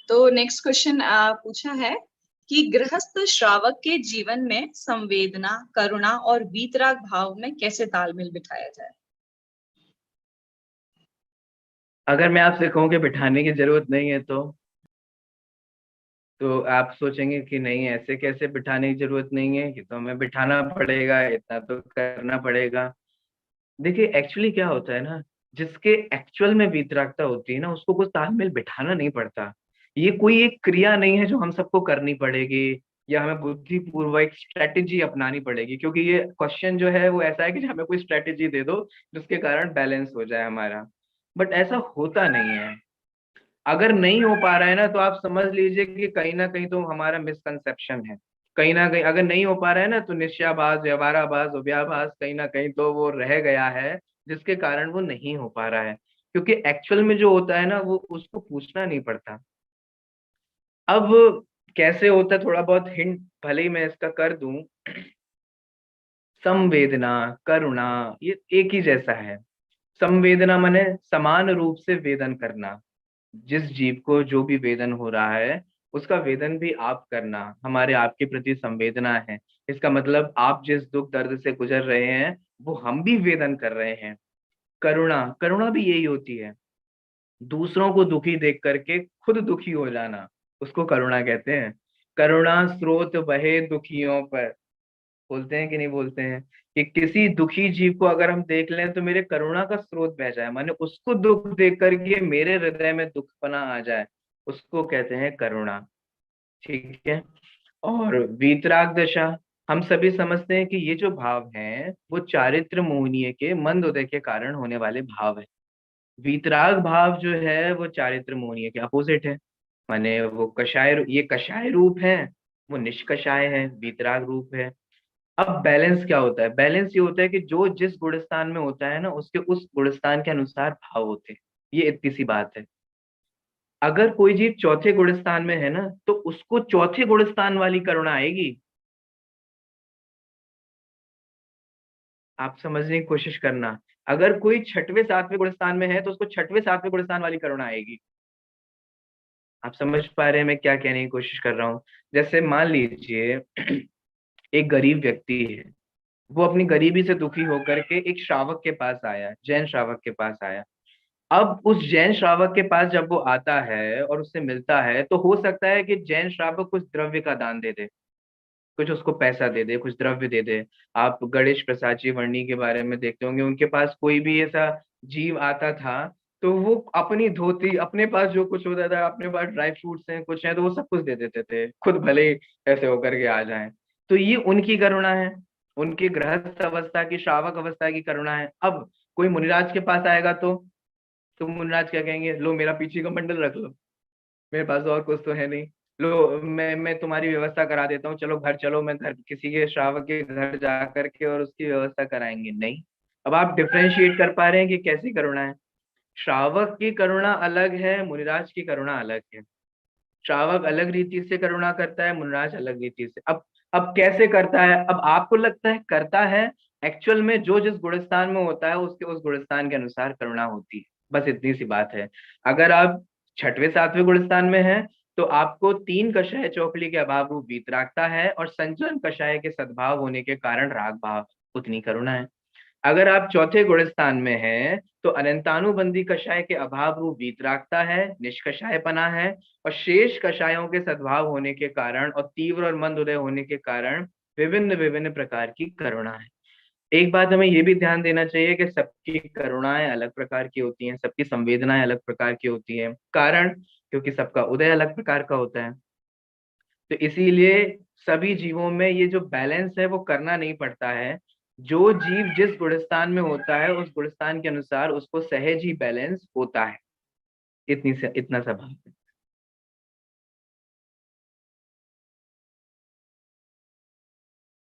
तो next question पूछा है कि गृहस्थ श्रावक के जीवन में संवेदना, करुणा और वीतराग भाव में कैसे तालमेल बिठाया जाए। अगर मैं आपसे कहूँ कि बिठाने की जरूरत नहीं है तो आप सोचेंगे कि नहीं, ऐसे कैसे बिठाने की जरूरत नहीं है, कि तो हमें बिठाना पड़ेगा, इतना तो करना पड़ेगा। देखिए एक्चुअली क्या होता है ना, जिसके एक्चुअल में वीतरागता होती है ना, उसको कुछ तालमेल बिठाना नहीं पड़ता। ये कोई एक क्रिया नहीं है जो हम सबको करनी पड़ेगी, या हमें बुद्धिपूर्वक स्ट्रेटेजी अपनानी पड़ेगी, क्योंकि ये क्वेश्चन जो है वो ऐसा है कि हमें कोई स्ट्रेटेजी दे दो जिसके कारण बैलेंस हो जाए हमारा। बट ऐसा होता नहीं है। अगर नहीं हो पा रहा है ना, तो आप समझ लीजिए कि कहीं ना कहीं तो हमारा मिसकंसेप्शन है। कहीं ना कहीं अगर नहीं हो पा रहा है ना, तो निश्चयाभास, व्यवहाराभास, अव्याभास कहीं ना कहीं तो वो रह गया है, जिसके कारण वो नहीं हो पा रहा है। क्योंकि एक्चुअल में जो होता है ना, वो उसको पूछना नहीं पड़ता। अब कैसे होता है, थोड़ा बहुत हिंट भले ही मैं इसका कर दूं। संवेदना, करुणा, ये एक ही जैसा है। संवेदना माने समान रूप से वेदन करना। जिस जीव को जो भी वेदन हो रहा है, उसका वेदन भी आप करना, हमारे आपके प्रति संवेदना है। इसका मतलब आप जिस दुख दर्द से गुजर रहे हैं, वो हम भी वेदन कर रहे हैं। करुणा, करुणा भी यही होती है। दूसरों को दुखी देख करके खुद दुखी हो जाना, उसको करुणा कहते हैं। करुणा स्रोत बहे दुखियों पर, बोलते हैं कि नहीं बोलते हैं, कि किसी दुखी जीव को अगर हम देख लें तो मेरे करुणा का स्रोत बह जाए, माने उसको दुख देख करके मेरे हृदय में दुखपना आ जाए, उसको कहते हैं करुणा। ठीक है। और वीतराग दशा, हम सभी समझते हैं कि ये जो भाव हैं वो चारित्र मोहनीय के मंद उदय के कारण होने वाले भाव है। वीतराग भाव जो है वो चारित्र मोहनीय के अपोजिट है। माने वो कषाय, ये कषाय रूप है, वो निष्कषाय है, वीतराग रूप है। अब बैलेंस क्या होता है? बैलेंस ये होता है कि जो जिस गुणस्थान में होता है ना, उसके उस गुणस्थान के अनुसार भाव होते हैं। ये इतनी सी बात है। अगर कोई जीव चौथे गुणस्थान में है ना, तो उसको चौथे गुणस्थान वाली करुणा आएगी। आप समझने की कोशिश करना। अगर कोई छठवें सातवें गुणस्थान में है, तो उसको छठवें सातवें गुणस्थान वाली करुणा आएगी। आप समझ पा रहे हैं मैं क्या कहने की कोशिश कर रहा हूँ? जैसे मान लीजिए एक गरीब व्यक्ति है, वो अपनी गरीबी से दुखी होकर के एक श्रावक के पास आया, जैन श्रावक के पास आया। अब उस जैन श्रावक के पास जब वो आता है और उससे मिलता है, तो हो सकता है कि जैन श्रावक कुछ द्रव्य का दान दे दे, कुछ उसको पैसा दे दे, कुछ द्रव्य दे दे। आप गणेश प्रसाद जी वर्णी के बारे में देखते होंगे, उनके पास कोई भी ऐसा जीव आता था, तो वो अपनी धोती, अपने पास जो कुछ होता था, अपने पास ड्राई फ्रूट्स हैं, कुछ है, तो वो सब कुछ दे देते थे, खुद भले ही ऐसे होकर के आ जाएं। तो ये उनकी करुणा है, उनकी गृहस्थ अवस्था की, श्रावक अवस्था की करुणा है। अब कोई मुनिराज के पास आएगा तो मुनिराज क्या कहेंगे? लो मेरा पीछे का बंडल रख लो, मेरे पास तो और कुछ तो है नहीं। लो मैं तुम्हारी व्यवस्था करा देता हूँ, चलो घर चलो, मैं घर किसी के श्रावक के घर जा करके और उसकी व्यवस्था कराएंगे, नहीं। अब आप डिफ्रेंशिएट कर पा रहे हैं कि कैसी करुणा है? श्रावक की करुणा अलग है, मुनिराज की करुणा अलग है। श्रावक अलग रीति से करुणा करता है, मुनिराज अलग रीति से। अब कैसे करता है? अब आपको लगता है करता है, एक्चुअल में जो जिस गुणस्थान में होता है, उसके उस गुणस्थान के अनुसार करुणा होती है। बस इतनी सी बात है। अगर आप छठवें सातवें गुणस्थान में हैं, तो आपको तीन कषाय चौकली के अभाव रूप वीतरागता है, और संचलन कषाय के सद्भाव होने के कारण राग भाव, उतनी करुणा है। अगर आप चौथे गुण स्थान में हैं, तो अनंतानुबंधी कषाय के अभाव रूप वीतरागता है, निष्कषायपना है, और शेष कषायों के सद्भाव होने के कारण और तीव्र और मंद उदय होने के कारण विभिन्न विभिन्न प्रकार की करुणा है। एक बात हमें ये भी ध्यान देना चाहिए कि सबकी करुणाएं अलग प्रकार की होती हैं, सबकी संवेदनाएं अलग प्रकार की होती हैं। कारण, क्योंकि सबका उदय अलग प्रकार का होता है। तो इसीलिए सभी जीवों में ये जो बैलेंस है वो करना नहीं पड़ता है। जो जीव जिस गुणस्थान में होता है, उस गुणस्थान के अनुसार उसको सहज ही बैलेंस होता है। इतनी से इतना सा बात है।